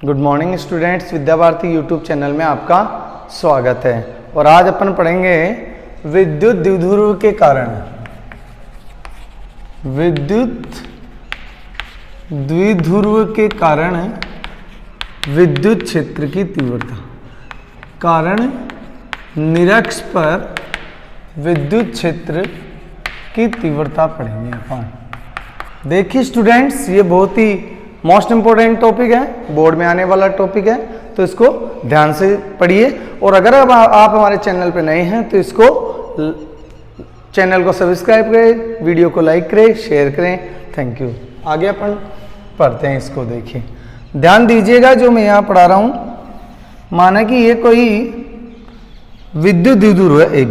Good morning students, Vidya Bharati YouTube channel में आपका स्वागत है। और आज अपन पढ़ेंगे विद्युत द्विध्रुव के कारण, विद्युत द्विध्रुव के कारण विद्युत क्षेत्र की तीव्रता, कारण निरक्ष पर विद्युत क्षेत्र की तीव्रता पढ़ेंगे अपन। देखिए स्टूडेंट्स, ये बहुत ही मोस्ट इंपॉर्टेंट टॉपिक है, बोर्ड में आने वाला टॉपिक है, तो इसको ध्यान से पढ़िए। और अगर अब आप हमारे चैनल पे नए हैं तो इसको चैनल को सब्सक्राइब करें, वीडियो को लाइक करें, शेयर करें। Thank you. आगे अपन पढ़ते हैं इसको। देखिए ध्यान दीजिएगा, जो मैं यहाँ पढ़ा रहा हूँ, माना कि ये कोई विद्युत द्विध्रुव है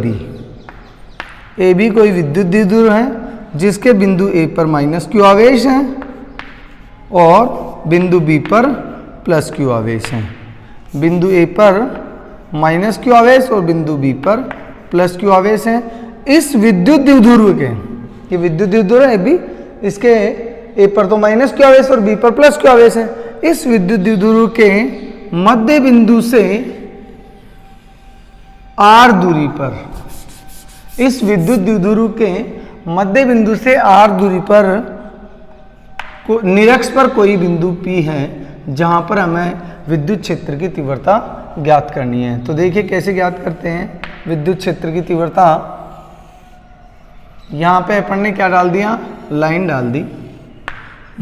ए बी कोई विद्युत द्विध्रुव है जिसके बिंदु ए पर माइनस क्यू आवेश है और बिंदु बी पर प्लस क्यू आवेश है। बिंदु ए पर माइनस क्यू आवेश और बिंदु बी पर प्लस क्यू आवेश है। इस विद्युत द्विध्रुव के, ये विद्युत द्विध्रुव है बी, इसके ए पर तो माइनस क्यू आवेश और बी पर प्लस क्यू आवेश है। इस विद्युत द्विध्रुव के मध्य बिंदु से आर दूरी पर, इस विद्युत द्विध्रुव के मध्य बिंदु से आर दूरी पर निरक्ष पर कोई बिंदु P है जहां पर हमें विद्युत क्षेत्र की तीव्रता ज्ञात करनी है। तो देखिए कैसे ज्ञात करते हैं विद्युत क्षेत्र की तीव्रता। यहां पे अपन ने क्या डाल दिया, लाइन डाल दी।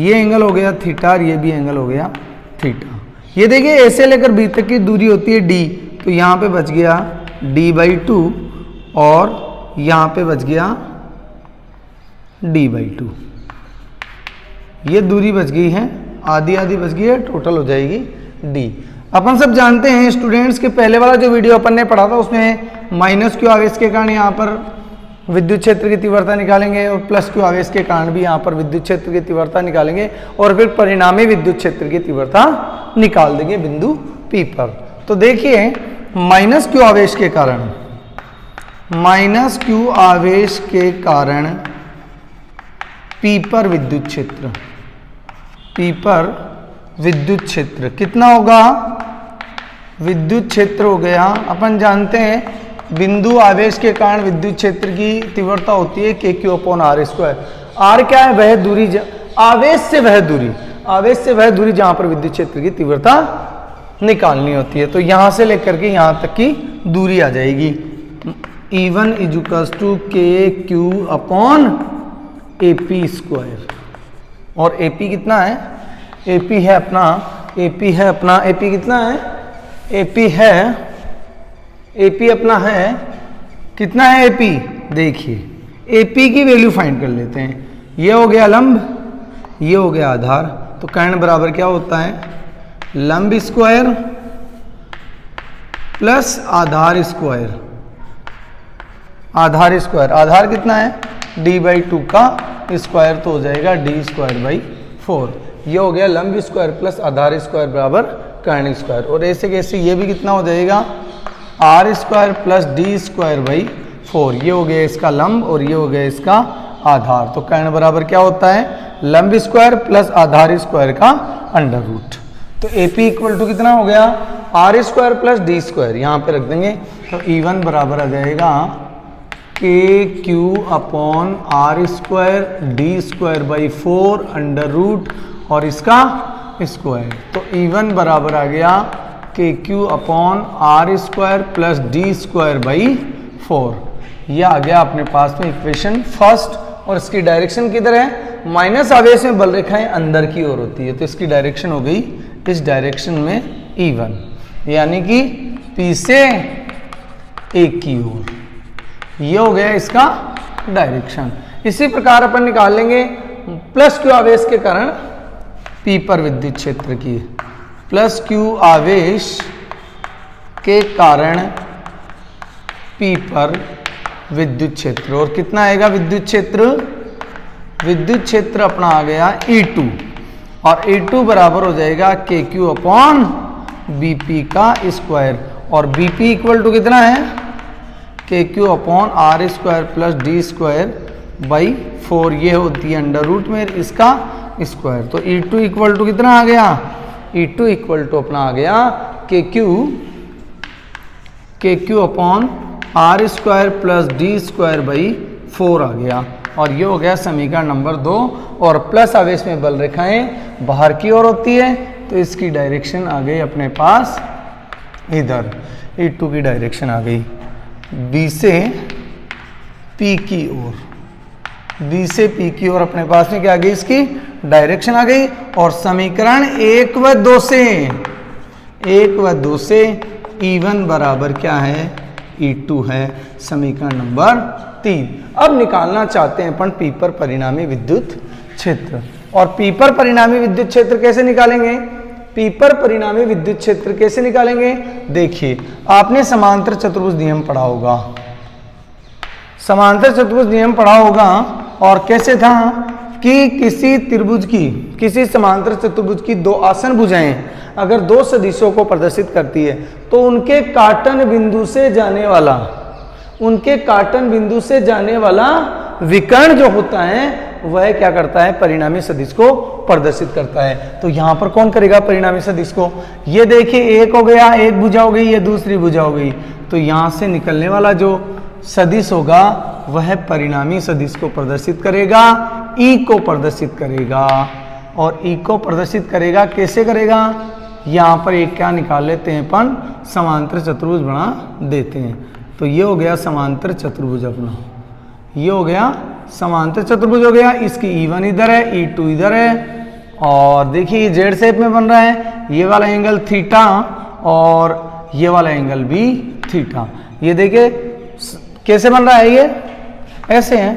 ये एंगल हो गया थीटा और ये भी एंगल हो गया थीटा। ये देखिए ऐसे लेकर बी तक की दूरी होती है d, तो यहां पे बच गया d/2 और यहां पे बच गया d/2। ये दूरी बच गई है, आधी आधी बच गई है, टोटल हो जाएगी d। अपन सब जानते हैं स्टूडेंट्स के पहले वाला जो वीडियो अपन ने पढ़ा था उसमें माइनस क्यू आवेश के कारण यहाँ पर विद्युत क्षेत्र की तीव्रता निकालेंगे और प्लस क्यू आवेश के कारण भी यहाँ पर विद्युत क्षेत्र की तीव्रता निकालेंगे और फिर परिणामी विद्युत क्षेत्र की तीव्रता निकाल देंगे बिंदु P पर। तो देखिए माइनस क्यू आवेश के कारण, माइनस क्यू आवेश के कारण P पर विद्युत क्षेत्र, P पर विद्युत क्षेत्र कितना होगा, विद्युत क्षेत्र हो गया, अपन जानते हैं बिंदु आवेश के कारण विद्युत क्षेत्र की तीव्रता होती है KQ/R²। R क्या है, वह दूरी, आवेश से वह दूरी, आवेश से वह दूरी जहां पर विद्युत क्षेत्र की तीव्रता निकालनी होती है। तो यहां से लेकर के यहां तक की दूरी आ जाएगी। E1 = KQ/AP²। और AP कितना है, AP है अपना, AP है अपना, AP कितना है, AP है, AP अपना है, कितना है AP, देखिए AP की वैल्यू फाइंड कर लेते हैं। ये हो गया लंब, ये हो गया आधार, तो कर्ण बराबर क्या होता है, लंब स्क्वायर प्लस आधार स्क्वायर। आधार स्क्वायर, आधार कितना है d/2 का स्क्वायर, तो हो जाएगा d²/4। ये हो गया लंब स्क्वायर प्लस आधार स्क्वायर बराबर कर्ण स्क्वायर। और ऐसे कैसे ये भी कितना हो जाएगा, r² प्लस d²/4। ये हो गया इसका लंब और ये हो गया इसका आधार। तो कर्ण बराबर क्या होता है, लंब स्क्वायर प्लस आधार स्क्वायर का अंडर रूट। तो AP = कितना हो गया, r² प्लस d², यहाँ पे रख देंगे। तो E1 बराबर आ जाएगा KQ/R² d²/4 अंडर रूट और इसका स्क्वायर। तो E1 बराबर आ गया KQ/R² प्लस d²/4। यह आ गया अपने पास में इक्वेशन फर्स्ट। और इसकी डायरेक्शन किधर है, माइनस आवेश में बल रेखाएं अंदर की ओर होती है, तो इसकी डायरेक्शन हो गई इस डायरेक्शन में E1, यानी कि P से A की ओर। ये हो गया इसका डायरेक्शन। इसी प्रकार अपन निकाल लेंगे प्लस क्यू आवेश के कारण P पर विद्युत क्षेत्र की, प्लस क्यू आवेश के कारण P पर विद्युत क्षेत्र। और कितना आएगा विद्युत क्षेत्र, विद्युत क्षेत्र अपना आ गया E2 और E2 बराबर हो जाएगा KQ/BP का स्क्वायर। और BP = कितना है, KQ/R² प्लस d²/4। ये होती है अंडर रूट में इसका स्क्वायर। तो E2 = कितना आ गया, E2 इक्वल टू अपना आ गया KQ upon R square plus D square by 4 आ गया। और ये हो गया समीकरण नंबर 2। और प्लस आवेश में बल रेखाएं बाहर की ओर होती है, तो इसकी डायरेक्शन आ गई अपने पास इधर, E2 की डायरेक्शन आ गई B से P की ओर, B से P की ओर अपने पास में क्या आ गई, इसकी डायरेक्शन आ गई। और समीकरण 1 व 2 से E1 बराबर क्या है, E2 है, समीकरण नंबर 3। अब निकालना चाहते हैं अपन P पर परिणामी विद्युत क्षेत्र। और P पर परिणामी विद्युत क्षेत्र कैसे निकालेंगे, P पर परिणामी विद्युत क्षेत्र कैसे निकालेंगे, देखिए आपने समांतर चतुर्भुज नियम पढ़ा होगा, समांतर चतुर्भुज नियम पढ़ा होगा। और कैसे था कि किसी त्रिभुज की, किसी समांतर चतुर्भुज की दो आसन भुजाएं अगर दो सदिशों को प्रदर्शित करती है, तो उनके काटन बिंदु से जाने वाला विकर्ण जो होता है वह क्या करता है, परिणामी सदिश को प्रदर्शित करता है। तो यहां पर कौन करेगा परिणामी सदिश को, ये देखिए एक हो गया, एक भुजा हो गई, ये दूसरी भुजा हो गई। तो यहां से निकलने वाला जो सदिश होगा वह परिणामी सदिश को प्रदर्शित करेगा, ई को प्रदर्शित करेगा। और ई को प्रदर्शित करेगा कैसे करेगा, यहाँ पर एक क्या निकाल लेते हैं अपन, समांतर चतुर्भुज बना देते हैं। तो ये हो गया समांतर चतुर्भुज अपना, ये हो गया समांतर चतुर्भुज हो गया। इसकी E1 इधर है, E2 इधर है। और देखिए जेड शेप में बन रहा है, ये वाला एंगल थीटा और ये वाला एंगल भी थीटा। ये देखिए कैसे बन रहा है, ये ऐसे है।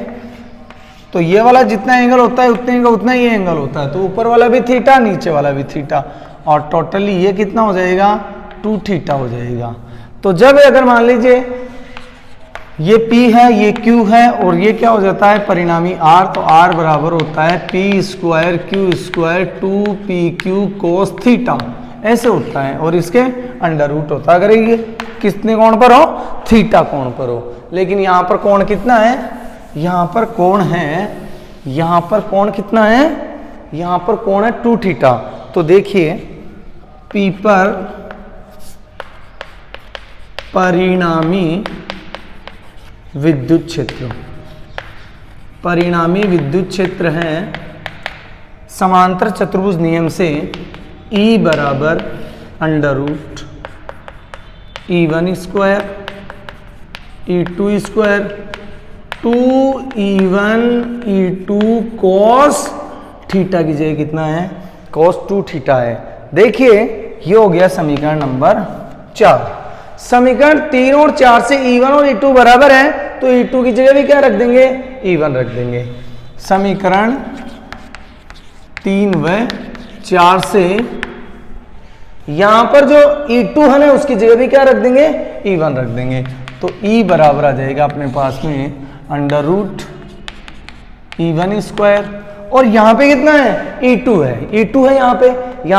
तो ये वाला जितना एंगल होता है उतना ही एंगल होता है। तो ऊपर वाला भी थीटा, नीचे वाला भी थीटा, और टोटली ये कितना हो जाएगा, 2 थीटा हो जाएगा। तो जब अगर मान लीजिए ये P है, ये Q है, और ये क्या हो जाता है परिणामी R, तो R बराबर होता है P square Q square 2PQ cos theta, ऐसे होता है। और इसके अंडर रूट होता है अगर ये कितने कोण पर हो, थीटा कोण पर हो। लेकिन यहाँ पर कोण कितना है, यहाँ पर कोण है, यहाँ पर कोण कितना है, यहाँ पर कोण है 2 थीटा। तो देखिए P पर परिणामी विद्युत क्षेत्र, परिणामी विद्युत क्षेत्र है समांतर चतुर्भुज नियम से E बराबर under root E1 square E2 square 2E1 E2 cos theta की जगह कितना है, cos 2 थीटा है। देखिए ये हो गया समीकरण नंबर 4। समीकरण 3 और 4 से E1 और E2 बराबर है, तो E2 की जगह भी क्या रख देंगे, E1 रख देंगे। समीकरण 3 व 4 से यहां पर जो E2 है ना उसकी जगह भी क्या रख देंगे, E1 रख देंगे। तो E बराबर आ जाएगा अपने पास में अंडर रूट E1 स्क्वायर, और यहां पे कितना है, E2 है, E2 है यहाँ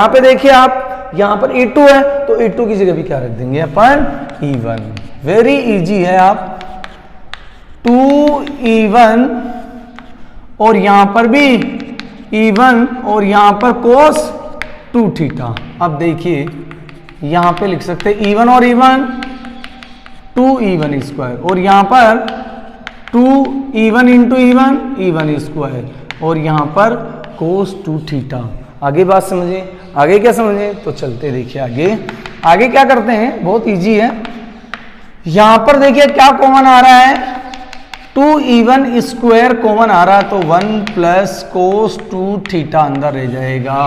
पे देखिए आप, यहाँ पर E2 है, तो E2 की जगह भी क्या रख देंगे अपन, E1। वेरी इजी है, आप 2E1 और यहां पर भी E1 और यहां पर cos 2 थीटा। अब देखिए यहां पे लिख सकते हैं E1 और E1 2E1 स्क्वायर, और यहां पर 2E1 इंटू E1 स्क्वायर, और यहां पर cos 2 थीटा। आगे बात समझे, आगे क्या समझे, तो चलते देखिए आगे क्या करते हैं, बहुत इजी है। यहां पर देखिए क्या कॉमन आ रहा है, 2E1 स्क्वायर कॉमन आ रहा है, तो 1 प्लस cos 2 थीटा अंदर रह जाएगा।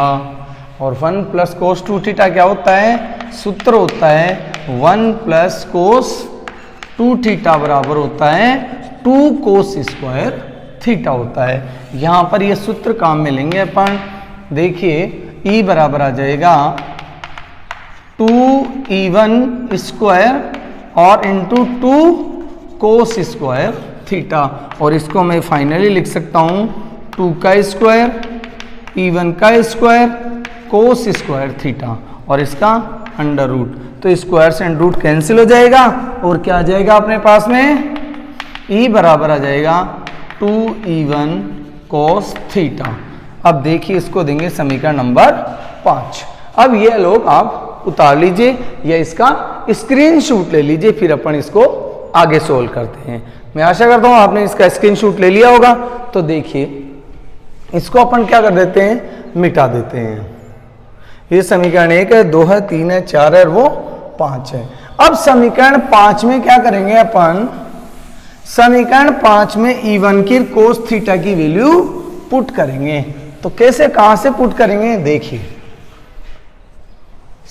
और 1 प्लस cos 2 थीटा क्या होता है, सूत्र होता है 1 प्लस cos 2 थीटा बराबर होता है 2 cos स्क्वायर थीटा होता है। यहां पर ये सूत्र काम में लेंगे अपन। देखिए E बराबर आ जाएगा 2E1 स्क्वायर और इंटू 2 cos स्क्वायर थीटा, और इसको मैं फाइनली लिख सकता हूं 2 का स्क्वायर E1 का स्क्वायर cos स्क्वायर थीटा, और इसका अंडर रूट। तो स्क्वायर से अंडर रूट कैंसिल हो जाएगा, और क्या आ जाएगा अपने पास में, E बराबर आ जाएगा 2E1 cos थीटा। अब देखिए इसको देंगे समीकरण नंबर 5। अब ये लोग आप उतार लीजिए या इसका स्क्रीनशॉट ले लीजिए, फिर अपन इसको आगे सोल्व करते हैं। मैं आशा करता हूं आपने इसका स्क्रीनशॉट ले लिया होगा। तो देखिए इसको अपन क्या कर देते हैं, मिटा देते हैं। ये समीकरण 1 है, 2 है, 3 है, 4 है और वो 5 है। अब समीकरण 5 में क्या करेंगे अपन, समीकरण 5 में E1 की कोस थीटा की वैल्यू पुट करेंगे। तो कैसे, कहां से पुट करेंगे, देखिए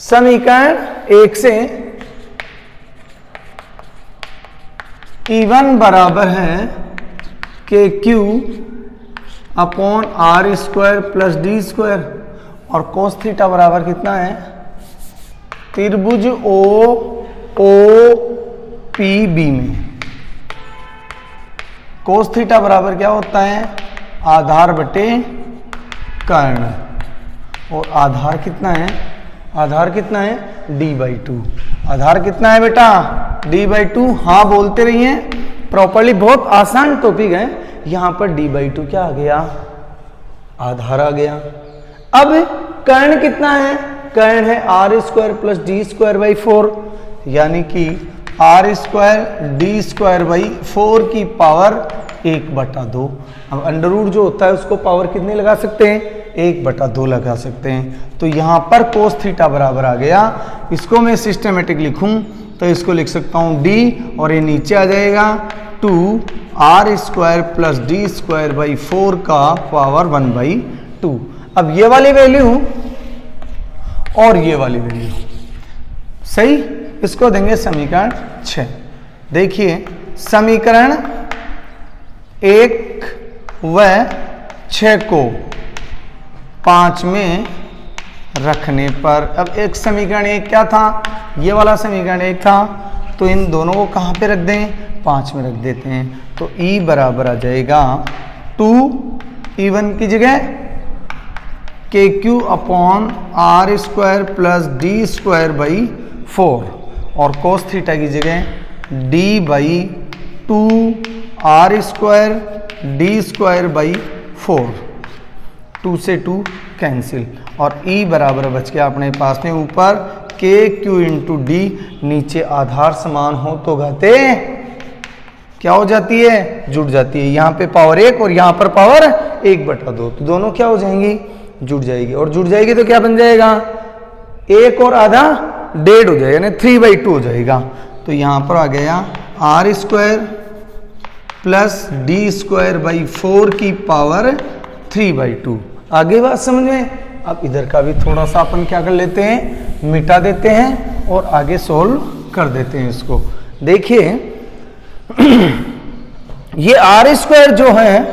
समीकरण 1 से E1 बराबर है KQ upon R square plus D square, और कोस थीटा बराबर कितना है, त्रिभुज OOPB में कोस थीटा बराबर क्या होता है, आधार बटे कर्ण, और आधार कितना है, आधार कितना है d/2। आधार कितना है बेटा, d/2। हाँ बोलते रहिए प्रॉपरली, बहुत आसान टॉपिक है। यहां पर d/2 क्या आ गया, आधार आ गया। अब कर्ण कितना है, कर्ण है R square plus D square by 4, यानी कि R square D square by 4 की पावर 1/2। अब अंडर रूट जो होता है उसको पावर कितनी लगा सकते हैं, 1/2 लगा सकते हैं। तो यहां पर कोस थीटा बराबर आ गया। इसको मैं सिस्टमेटिक लिखूं तो इसको लिख सकता हूं d, और ये नीचे आ जाएगा 2r square plus D square by 4 का पावर 1/2। अब ये वाली वैल्यू और ये वाली वैल्यू सही, इसको देंगे समीकरण 6। देखिए समीकरण 1 व 6 को 5 में रखने पर, अब एक समीकरण 1 क्या था, ये वाला समीकरण 1 था, तो इन दोनों को कहाँ पे रख दें, 5 में रख देते हैं। तो E बराबर आ जाएगा 2E1 की जगह KQ upon R square plus D square by 4, और कोस थीटा की जगह d/2 square D square by 4, 2 से 2 कैंसिल, और E बराबर बच गया अपने पास में ऊपर KQ इंटू डी, नीचे आधार समान हो तो घाते क्या हो जाती है, जुड़ जाती है। यहाँ पे पावर 1 और यहाँ पर पावर 1/2, तो दोनों क्या हो जाएंगी, जुड़ जाएगी, और जुड़ जाएगी तो क्या बन जाएगा, 1 और आधा 1.5 हो जाएगा, यानी 3/2 हो जाएगा। तो यहाँ पर आ गया R square plus D square by 4 की पावर 3/2। आगे बात समझ में। अब इधर का भी थोड़ा सा अपन क्या कर लेते हैं, मिटा देते हैं और आगे सोल्व कर देते हैं इसको। देखिए ये आर स्क्वायर जो है,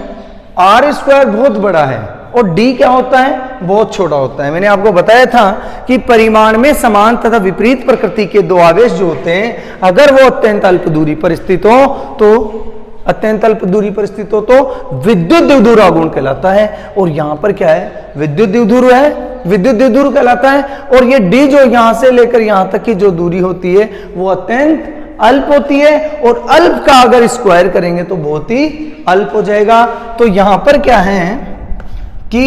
आर स्क्वायर बहुत बड़ा है और डी क्या होता है, बहुत छोटा होता है। मैंने आपको बताया था कि परिमाण में समान तथा विपरीत प्रकृति के दो आवेश जो होते हैं, अगर वो अत्यंत अल्प दूरी पर स्थित हो तो अत्यंत अल्प दूरी पर स्थित हो तो विद्युत द्विध्रुव आघूर्ण कहलाता है। और यहां पर क्या है, विद्युत द्विध्रुव है, विद्युत द्विध्रुव कहलाता है। और ये डी जो यहां से लेकर यहां तक की जो दूरी होती है वो अत्यंत अल्प होती है, और अल्प का अगर स्क्वायर करेंगे तो बहुत ही अल्प हो जाएगा। तो यहां पर क्या है कि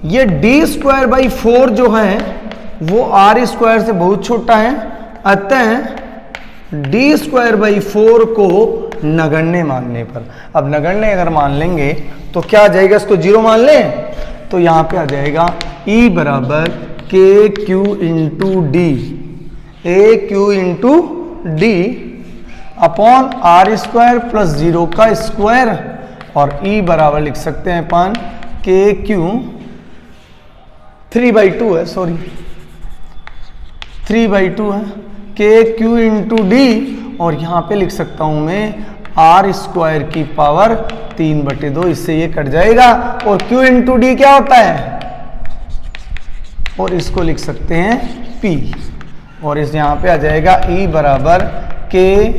ये डी स्क्वायर बाई 4 जो है वो आर स्क्वायर से बहुत छोटा है, अतः डी स्क्वायर बाई 4 को नगण्य मानने पर, अब नगण्य अगर मान लेंगे तो क्या आ जाएगा, इसको 0 मान लें तो यहां पे आ जाएगा E बराबर K Q into D, A Q into D upon R square plus 0 का स्क्वायर, और E बराबर लिख सकते हैं अपन के क्यू 3/2 है, सॉरी 3/2 है, के क्यू इंटू डी, और यहां पे लिख सकता हूं मैं आर स्क्वायर की पावर 3/2, इससे ये कट जाएगा। और क्यू इंटू डी क्या होता है, और इसको लिख सकते हैं P, और इस यहां पे आ जाएगा E बराबर के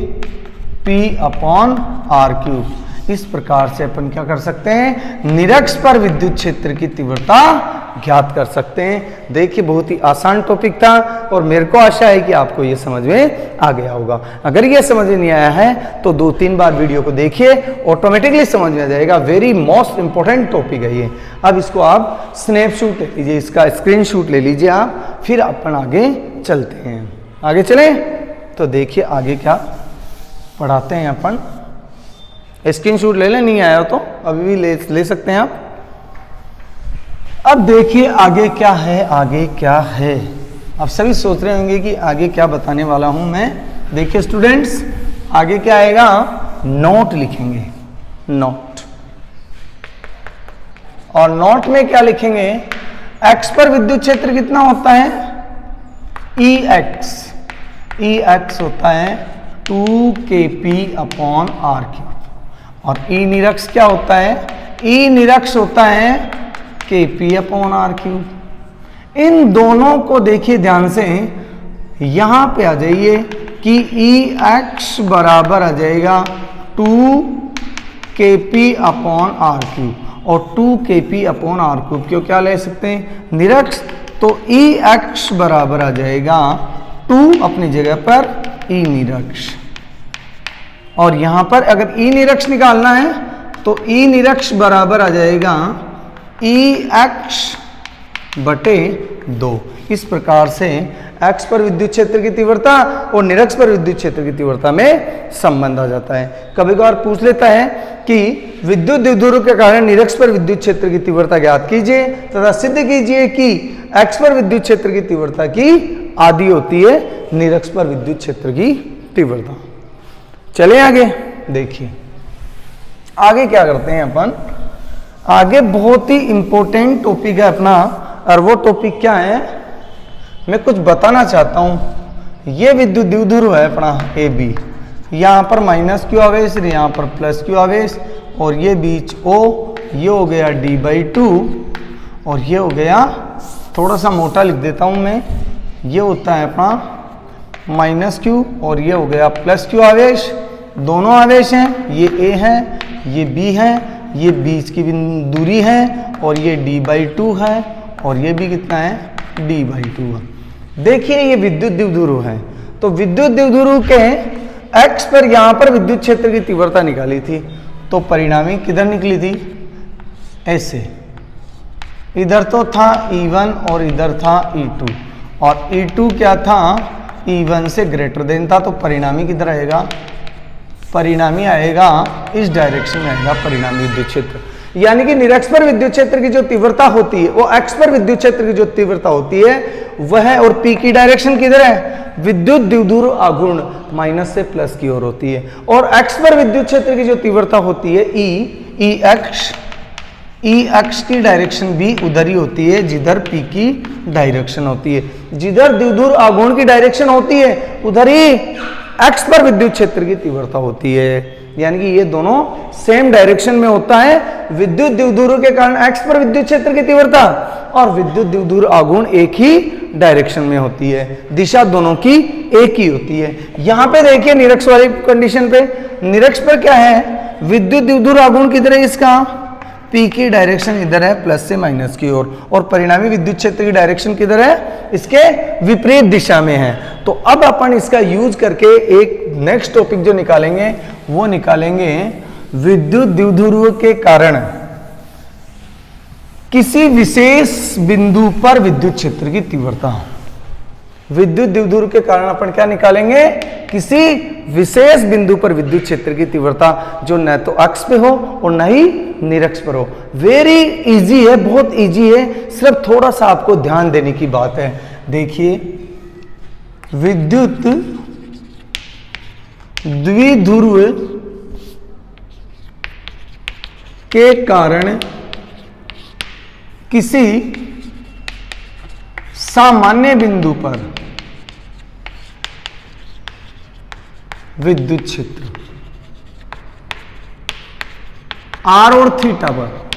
P अपॉन आर क्यूब। इस प्रकार से अपन क्या कर सकते हैं, निरक्ष पर विद्युत क्षेत्र की तीव्रता ज्ञात कर सकते हैं। देखिए बहुत ही आसान टॉपिक था और मेरे को आशा है कि आपको ये समझ में आ गया होगा। अगर ये समझ में नहीं आया है तो 2-3 बार वीडियो को देखिए, ऑटोमेटिकली समझ में आ जाएगा। वेरी मोस्ट इंपॉर्टेंट टॉपिक है ये। अब इसको आप स्नैपशॉट ले लीजिए, इसका स्क्रीनशॉट ले लीजिए आप, फिर अपन आगे चलते हैं। आगे चलें तो देखिए आगे क्या पढ़ाते हैं अपन। स्क्रीनशॉट ले लें, नहीं आया तो अभी भी ले सकते हैं आप। अब देखिए आगे क्या है, आगे क्या है। आप सभी सोच रहे होंगे कि आगे क्या बताने वाला हूं मैं। देखिए स्टूडेंट्स, आगे क्या आएगा, नोट लिखेंगे, नोट। और नोट में क्या लिखेंगे, एक्स पर विद्युत क्षेत्र कितना होता है, ई एक्स होता है 2kp/r³। और ई निरक्ष क्या होता है, ई निरक्ष होता है kp/r³। इन दोनों को देखिए ध्यान से, यहां पे आ जाइए कि ई एक्स बराबर आ जाएगा 2kp/r³। और 2kp/r³ क्यों क्या ले सकते हैं, निरक्ष। तो ई एक्स बराबर आ जाएगा 2 अपनी जगह पर ई निरक्ष। और यहां पर अगर ई निरक्ष निकालना है तो ई निरक्ष बराबर आ जाएगा ई एक्स बटे 2। इस प्रकार से एक्स पर विद्युत क्षेत्र की तीव्रता और निरक्ष पर विद्युत क्षेत्र की तीव्रता में संबंध आ जाता है। कभी कभार पूछ लेता है कि विद्युत द्विध्रुव के कारण निरक्ष पर विद्युत क्षेत्र की तीव्रता ज्ञात कीजिए तथा सिद्ध कीजिए कि एक्स पर विद्युत क्षेत्र की तीव्रता की आधी होती है निरक्ष पर विद्युत क्षेत्र की तीव्रता। चले आगे देखिए, आगे क्या करते हैं अपन। आगे बहुत ही इंपॉर्टेंट टॉपिक है अपना, और वो टॉपिक क्या है, मैं कुछ बताना चाहता हूं। ये विद्युत द्विध्रुव है अपना ए बी, यहाँ पर माइनस क्यू आवेश, यहाँ पर प्लस क्यू आवेश, और ये बीच O, ये हो गया d/2, और ये हो गया, थोड़ा सा मोटा लिख देता हूं मैं, ये होता है अपना माइनस क्यू, और ये हो गया प्लस क्यू आवेश। दोनों आवेश हैं, ये A है, ये B है, ये बीच की दूरी है, और ये d/2 है, और ये भी कितना है, d/2 है। देखिए ये विद्युत द्विध्रुव है, तो विद्युत द्विध्रुव के x पर यहां पर विद्युत क्षेत्र की तीव्रता निकाली थी, तो परिणामी किधर निकली थी, ऐसे। इधर तो था E1 और इधर था E2, और E2 क्या था, E1 से ग्रेटर देन था, तो परिणामी किधर आएगा, परिणामी आएगा इस डायरेक्शन में आएगा परिणामी विद्युत क्षेत्र। यानी कि निरक्ष पर विद्युत क्षेत्र की जो तीव्रता होती है वो एक्स पर विद्युत क्षेत्र की जो तीव्रता होती है वह, और पी की डायरेक्शन किधर है, विद्युत द्विध्रुव आघूर्ण माइनस से प्लस की ओर होती है। और एक्स पर विद्युत क्षेत्र की जो तीव्रता होती है ई एक्स की डायरेक्शन भी उधर ही होती है जिधर पी की डायरेक्शन होती है। जिधर द्विध्रुव आघूर्ण की डायरेक्शन होती है उधर ही एक्स पर विद्युत क्षेत्र की तीव्रता होती है। यानी कि ये दोनों सेम डायरेक्शन में होता है। विद्युत द्विध्रुव के कारण एक्स पर विद्युत क्षेत्र की तीव्रता और विद्युत द्विध्रुव आघूर्ण एक ही डायरेक्शन में होती है, दिशा दोनों की एक ही होती है। यहां पे देखिए निरक्ष वाली कंडीशन पे, निरक्ष पर क्या है, विद्युत द्विध्रुव आघूर्ण किधर है, इसका पी की डायरेक्शन इधर है प्लस से माइनस की ओर, और परिणामी विद्युत क्षेत्र की डायरेक्शन किधर है, इसके विपरीत दिशा में है। तो अब अपन इसका यूज करके एक नेक्स्ट टॉपिक जो निकालेंगे वो निकालेंगे विद्युत द्विध्रुव के कारण किसी विशेष बिंदु पर विद्युत क्षेत्र की तीव्रता। विद्युत द्विध्रुव के कारण अपन क्या निकालेंगे, किसी विशेष बिंदु पर विद्युत क्षेत्र की तीव्रता जो न तो अक्ष पे हो और न ही निरक्ष पर हो। वेरी इजी है, बहुत इजी है, सिर्फ थोड़ा सा आपको ध्यान देने की बात है। देखिए विद्युत द्विध्रुव के कारण किसी सामान्य बिंदु पर विद्युत क्षेत्र आर और थीटा पर,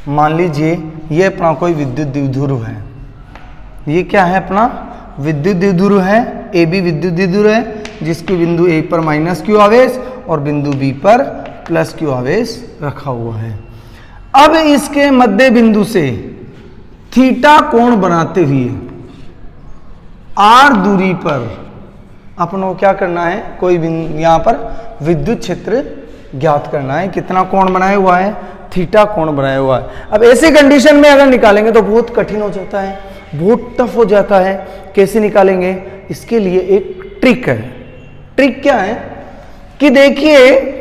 मान लीजिए ये अपना कोई विद्युत द्विध्रुव है, ये क्या है अपना विद्युत द्विध्रुव है, ए बी विद्युत द्विध्रुव है जिसकी बिंदु ए पर माइनस क्यू आवेश और बिंदु बी पर प्लस क्यू आवेश रखा हुआ है। अब इसके मध्य बिंदु से थीटा कोण बनाते हुए आर दूरी पर अपन को क्या करना है, कोई भी यहां पर विद्युत क्षेत्र ज्ञात करना है। कितना कोण बनाया हुआ है, थीटा कोण बनाया हुआ है। अब ऐसे कंडीशन में अगर निकालेंगे तो बहुत कठिन हो जाता है, बहुत टफ हो जाता है। कैसे निकालेंगे, इसके लिए एक ट्रिक है। ट्रिक क्या है कि देखिए,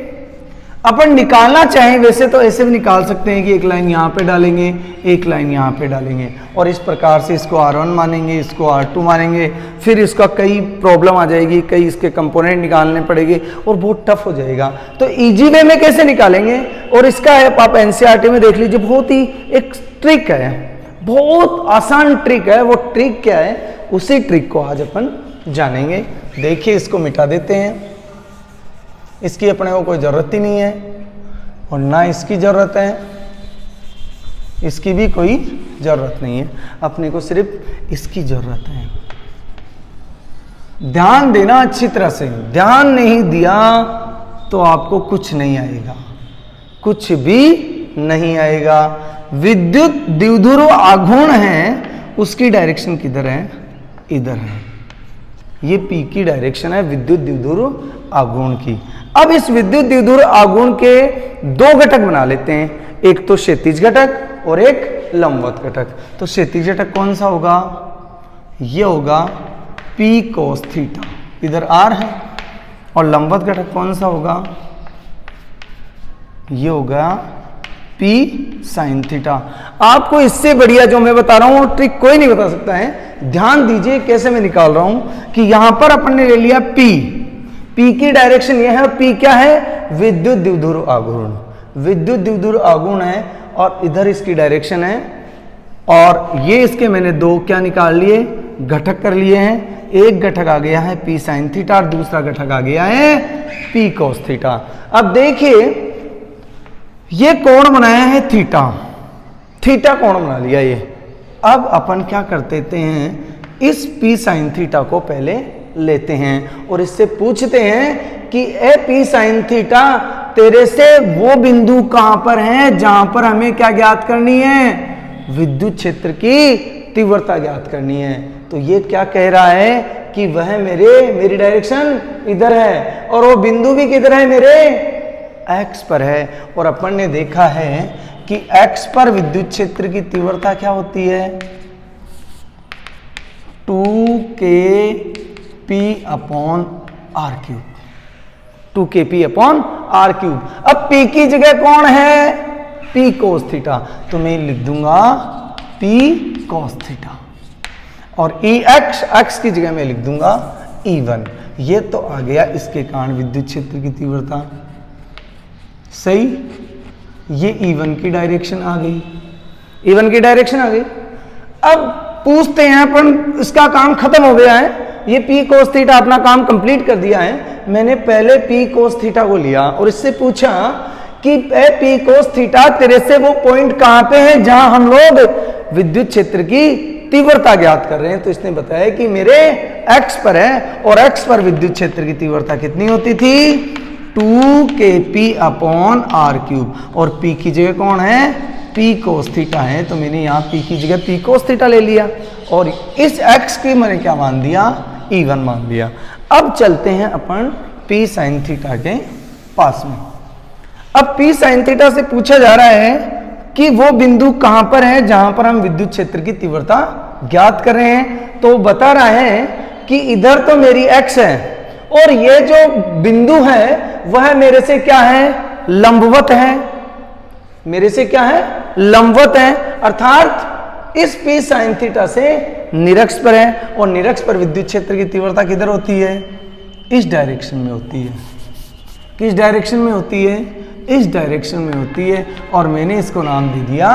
अपन निकालना चाहें वैसे तो ऐसे भी निकाल सकते हैं कि एक लाइन यहाँ पे डालेंगे, एक लाइन यहाँ पे डालेंगे, और इस प्रकार से इसको R1 मानेंगे, इसको R2 मानेंगे, फिर इसका कई प्रॉब्लम आ जाएगी, कई इसके कंपोनेंट निकालने पड़ेंगे और बहुत टफ हो जाएगा। तो इजी वे में कैसे निकालेंगे, और इसका आप NCERT में देख लीजिए, बहुत ही एक ट्रिक है, बहुत आसान ट्रिक है। वो ट्रिक क्या है, उसी ट्रिक को आज अपन जानेंगे। देखिए, इसको मिटा देते हैं, इसकी अपने को कोई ज़रूरत ही नहीं है और ना इसकी ज़रूरत है, इसकी भी कोई ज़रूरत नहीं है, अपने को सिर्फ इसकी ज़रूरत है। ध्यान देना अच्छी तरह से, ध्यान नहीं दिया तो आपको कुछ नहीं आएगा, कुछ भी नहीं आएगा। विद्युत द्विध्रुव आघूर्ण है, उसकी डायरेक्शन किधर है, इधर है। ये P की डायरेक्शन है विद्युत द्विध्रुव आघूर्ण की। अब इस विद्युत द्विध्रुव आघूर्ण के दो घटक बना लेते हैं, एक तो क्षैतिज घटक और एक लंबवत घटक। तो क्षैतिज घटक कौन सा होगा, ये होगा P cos थीटा, इधर R है, और लंबवत घटक कौन सा होगा, ये होगा P sin थीटा। आपको इससे बढ़िया जो मैं बता रहा हूं ट्रिक कोई नहीं बता सकता है। ध्यान दीजिए कैसे मैं निकाल रहा हूं कि यहां पर अपन ने ले लिया P की डायरेक्शन यह है, P क्या है, विद्युत द्विध्रुव आघूर्ण, विद्युत द्विध्रुव आघूर्ण है, और इधर इसकी डायरेक्शन है, और ये इसके मैंने दो क्या निकाल लिए, घटक कर लिए हैं। एक घटक आ गया है P sin थीटा और दूसरा घटक आ गया है P cos थीटा। अब देखिए, ये कोण बनाया है थीटा, थीटा कोण बना लिया ये। अब अपन क्या कर देते हैं, इस P sin थीटा को पहले लेते हैं और इससे पूछते हैं कि ए P sin थीटा, तेरे से वो बिंदु कहां पर है जहां पर हमें क्या ज्ञात करनी है, विद्युत क्षेत्र की तीव्रता ज्ञात करनी है। तो ये क्या कह रहा है कि वह मेरी डायरेक्शन इधर है, और वो बिंदु भी किधर है, मेरे x पर है। और अपन ने देखा है कि x पर विद्युत क्षेत्र की तीव्रता क्या होती है, 2kp upon r cube, 2kp upon r cube. अब p की जगह कौन है, P cos थीटा, तो मैं लिख दूंगा P cos थीटा, और x की जगह मैं लिख दूंगा E1। ये तो आ गया इसके कारण विद्युत क्षेत्र की तीव्रता, सही। ये E1 की डायरेक्शन आ गई, E1 की डायरेक्शन आ गई। अब पूछते हैं अपन, इसका काम खत्म हो गया है, ये P cos थीटा अपना काम कंप्लीट कर दिया है। मैंने पहले P cos थीटा को लिया और इससे पूछा कि P cos थीटा, तेरे से वो पॉइंट कहां पे है जहां हम लोग विद्युत क्षेत्र की तीव्रता ज्ञात कर रहे हैं। तो इसने बताया कि मेरे x पर है, और x पर विद्युत क्षेत्र की तीव्रता कितनी होती थी, 2kp अपॉन r क्यूब, और P की जगह कौन है, P cos थीटा है। तो मैंने यहाँ P की जगह P cos थीटा ले लिया, और इस x की मैंने क्या मान दिया, E1 मान दिया। अब चलते हैं अपन P sin थीटा के पास में। अब P sin थीटा से पूछा जा रहा है कि वो बिंदु कहां पर है जहां पर हम विद्युत क्षेत्र की तीव्रता ज्ञात कर रहे हैं। तो बता रहा है कि इधर तो मेरी x है, और ये जो बिंदु है वह मेरे से क्या है, लंबवत है, मेरे से क्या है, लंबवत है, अर्थात इस P sin थीटा से निरक्ष पर है, और निरक्ष पर विद्युत क्षेत्र की तीव्रता किधर होती है, इस डायरेक्शन में होती है। किस डायरेक्शन में होती है, इस डायरेक्शन में होती है, और मैंने इसको नाम दे दिया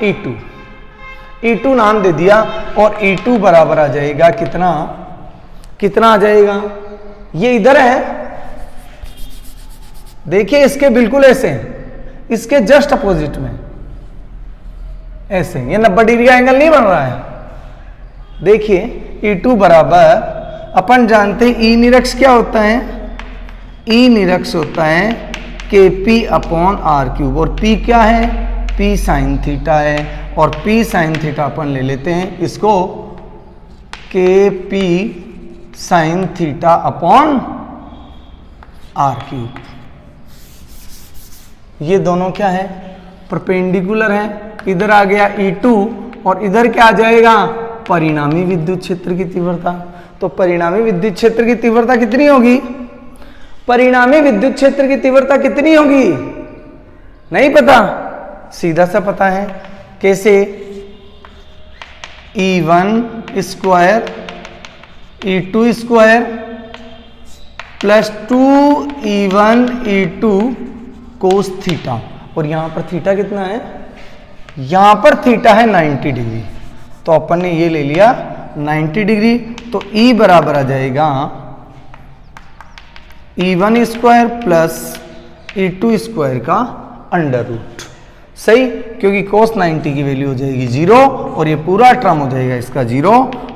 E2, E2 नाम दे दिया, और E2 बराबर आ जाएगा कितना, कितना आ जाएगा, ये इधर है, देखिए इसके बिल्कुल ऐसे, इसके जस्ट अपोजिट में ऐसे, ये 90 डिग्री का एंगल नहीं बन रहा है। देखिए E2 बराबर, अपन जानते हैं E निरक्ष क्या होता है, E निरक्ष होता है KP अपॉन R क्यूब, और P क्या है, P sin थीटा है, और p साइन थीटा अपन ले लेते हैं इसको K P sine theta upon R cube. ये दोनों क्या है, परपेंडिकुलर है। इधर आ गया E2 और इधर क्या आ जाएगा, परिणामी विद्युत क्षेत्र की तीव्रता। तो परिणामी विद्युत क्षेत्र की तीव्रता कितनी होगी, परिणामी विद्युत क्षेत्र की तीव्रता कितनी होगी, नहीं पता, सीधा सा पता है। कैसे, E1 square E2 square plus 2E1 E2 cos theta. और यहां पर थीटा कितना है, यहां पर थीटा है 90 डिग्री, तो अपन ने ये ले लिया 90 डिग्री। तो E बराबर आ जाएगा E1 square plus E2 square का अंडर रूट। सही, क्योंकि cos 90 की वैल्यू हो जाएगी 0 और ये पूरा टर्म हो जाएगा इसका 0।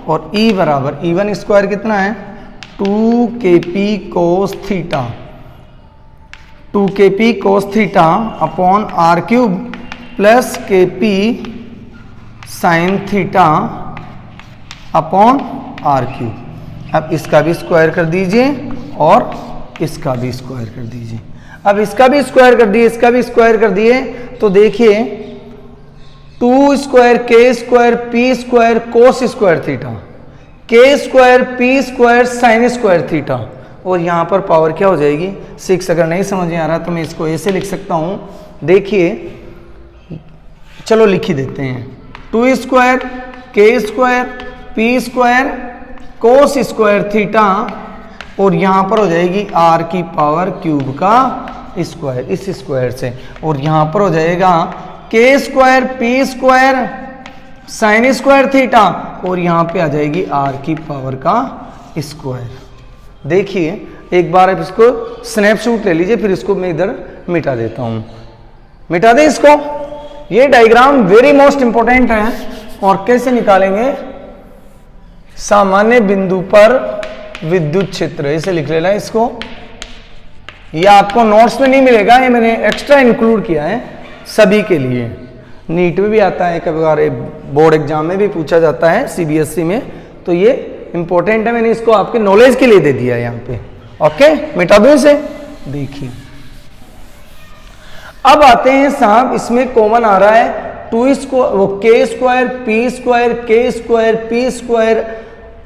और E बराबर E1 स्क्वायर कितना है 2kp cos theta, 2kp cos theta upon R cube plus kp sine theta upon R cube. अब इसका भी स्क्वायर कर दीजिए और इसका भी स्क्वायर कर दीजिए। अब इसका भी स्क्वायर कर दिए, इसका भी स्क्वायर कर दिए, तो देखिए 2 square K square P square cos square theta, K square P square sine square theta, और यहां पर पावर क्या हो जाएगी 6। अगर नहीं समझ में आ रहा तो मैं इसको ऐसे लिख सकता हूं, देखिए चलो लिख ही देते हैं, 2 square K square P square cos square theta, और यहां पर हो जाएगी आर की पावर क्यूब का स्क्वायर इस स्क्वायर से, और यहां पर हो जाएगा के square P square sine square theta, और यहां पे आ जाएगी आर की पावर का स्क्वायर। देखिए एक बार आप इसको स्नैपशॉट ले लीजिए, फिर इसको मैं इधर मिटा देता हूं, मिटा दें इसको। ये डायग्राम वेरी मोस्ट इंपॉर्टेंट है। और कैसे निकालेंगे, सामान्य बिंदु पर विद्युत क्षेत्र, ऐसे लिख लेना इसको। ये आपको नोट्स में नहीं मिलेगा, ये मैंने एक्स्ट्रा इंक्लूड किया है सभी के लिए। नीट में भी आता है, कभी बार बोर्ड एग्जाम में भी पूछा जाता है सीबीएसई में, तो ये इंपॉर्टेंट है, मैंने इसको आपके नॉलेज के लिए दे दिया है यहाँ पे। ओके, मिटा दूं इसे। देखिए अब आते हैं साहब, इसमें कॉमन आ रहा है 2 स्क्वायर वो K square P square K square P square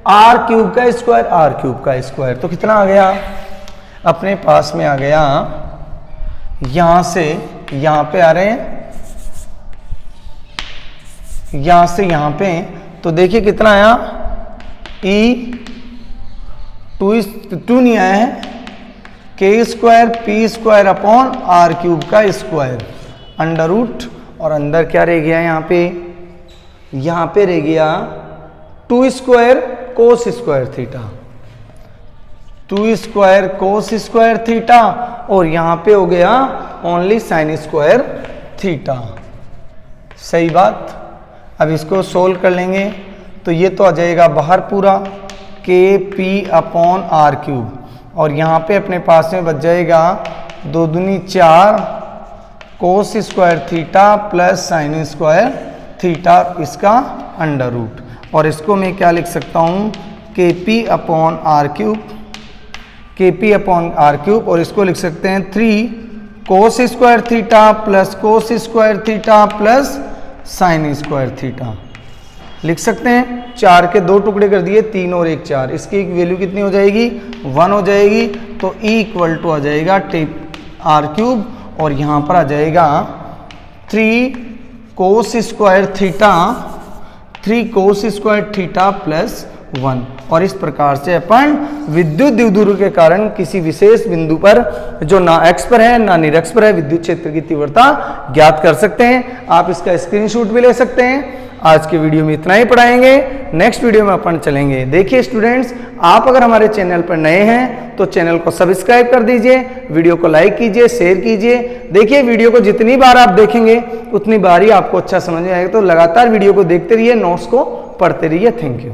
R cube का स्क्वायर आर क्यूब का स्क्वायर, तो कितना आ गया, अपने पास में आ गया, यहां से यहां पे आ रहे हैं, यहां से यहां पे, तो देखिए कितना आया, टू नहीं आया है, K square P square upon R cube का स्क्वायर अंडर रूट, और अंदर क्या रह गया यहां पे रह गया 2 square cos square theta, 2 square cos square theta, और यहां पे हो गया ओनली साइन स्क्वायर थीटा। सही बात। अब इसको सोल्व कर लेंगे तो ये तो आ जाएगा बाहर पूरा के पी अपॉन आर क्यूब, और यहाँ पे अपने पास में बच जाएगा 2 दूनी 4 कोस square theta plus sign square theta, इसका अंडर रूट, और इसको मैं क्या लिख सकता हूँ, के पी अपॉन आर क्यूब, के पी अपॉन आर क्यूब, और इसको लिख सकते हैं 3 कोस square theta plus cos square theta plus sign square theta लिख सकते हैं। 4 के 2 टुकड़े कर दिए, 3 और 1 4, इसकी वैल्यू कितनी हो जाएगी 1 हो जाएगी, तो E इक्वल टू आ जाएगा आर क्यूब, और यहाँ पर आ जाएगा 3 कोस स्क्वायर थीटा, 3 कोस स्क्वायर थीटा प्लस 1, और इस प्रकार से अपन विद्युत द्विध्रुव के कारण किसी विशेष बिंदु पर जो ना एक्स पर है ना निरक्ष पर है विद्युत क्षेत्र की तीव्रता ज्ञात कर सकते हैं। आप इसका स्क्रीनशॉट भी ले सकते हैं। आज के वीडियो में इतना ही पढ़ाएंगे, नेक्स्ट वीडियो में अपन चलेंगे। देखिए स्टूडेंट्स, आप अगर हमारे चैनल पर नए हैं तो चैनल को सब्सक्राइब कर दीजिए, वीडियो को लाइक कीजिए, शेयर कीजिए। देखिए वीडियो को जितनी बार आप देखेंगे उतनी बार ही आपको अच्छा समझ में आएगा, तो लगातार वीडियो को देखते रहिए, नोट्स को पढ़ते रहिए। Thank you.